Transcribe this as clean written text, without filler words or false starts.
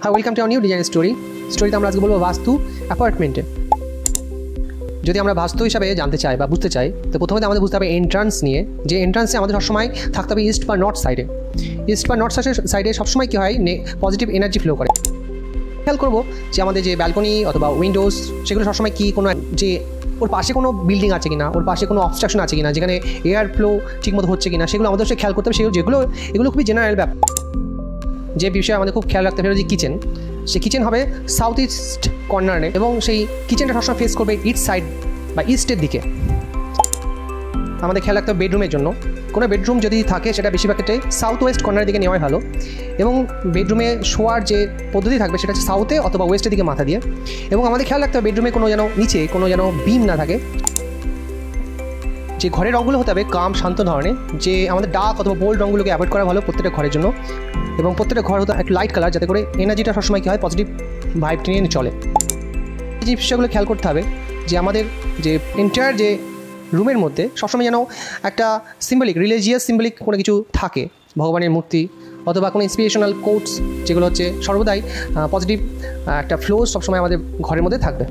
হ্যাঁ, welcome to our new design স্টোরিতে আমরা আজকে বলবো বাস্তু অ্যাপার্টমেন্টে। যদি আমরা বাস্তু হিসাবে জানতে চাই বা বুঝতে চাই, তো প্রথমে আমাদের বুঝতে হবে এন্ট্রান্স নিয়ে, যে এন্ট্রান্সে আমাদের সবসময় থাকতে হবে ইস্ট বা নর্থ সাইডে। ইস্ট বা নর্থ সাইডে সবসময় কী হয়, পজিটিভ এনার্জি ফ্লো করে। খেয়াল করবো যে আমাদের যে ব্যালকনি অথবা উইন্ডোজ, সেগুলো সবসময় কি কোনো যে ওর পাশে কোনো বিল্ডিং আছে কিনা, ওর পাশে কোনো অবস্ট্রাকশন আছে কিনা, যেখানে এয়ার ফ্লো ঠিকমতো হচ্ছে কিনা, সেগুলো আমাদের সে খেয়াল করতে হবে। এগুলো খুবই জেনারেল ব্যাপার। যে বিষয়ে আমাদের খুব খেয়াল রাখতে হবে যে কিচেন, সে কিচেন হবে সাউথ ইস্ট কর্নারে, এবং সেই কিচেনটা সবসময় ফেস করবে ইস্ট সাইড বা ইস্টের দিকে। আমাদের খেয়াল রাখতে হবে বেডরুমের জন্য, কোনো বেডরুম যদি থাকে সেটা বেশিরভাগ ক্ষেত্রে সাউথ ওয়েস্ট কর্নারের দিকে নেওয়াই ভালো, এবং বেডরুমে শোয়ার যে পদ্ধতি থাকবে সেটা হচ্ছে সাউথে অথবা ওয়েস্টের দিকে মাথা দিয়ে। এবং আমাদের খেয়াল রাখতে হবে বেডরুমে কোনো যেন নিচে কোনো যেন বিম না থাকে। যে ঘরের রঙগুলো হতে হবে কাম শান্ত ধরনের, যে আমাদের ডার্ক অথবা বোল্ড রঙগুলোকে অ্যাভয়েড করা ভালো প্রত্যেকটা ঘরের জন্য। এবং প্রত্যেকটা ঘর হতে একটু লাইট কালার, যাতে করে এনার্জিটা সবসময় কী হয়, পজিটিভ ভাইব নিয়ে চলে। এই বিষয়গুলো খেয়াল করতে হবে যে আমাদের যে এন্টায়ার যে রুমের মধ্যে সবসময় যেন একটা রিলিজিয়াস সিম্বলিক কোনো কিছু থাকে, ভগবানের মূর্তি অথবা কোনো ইন্সপিরেশনাল কোটস, যেগুলো হচ্ছে সর্বদাই পজিটিভ একটা ফ্লো সবসময় আমাদের ঘরের মধ্যে থাকবে।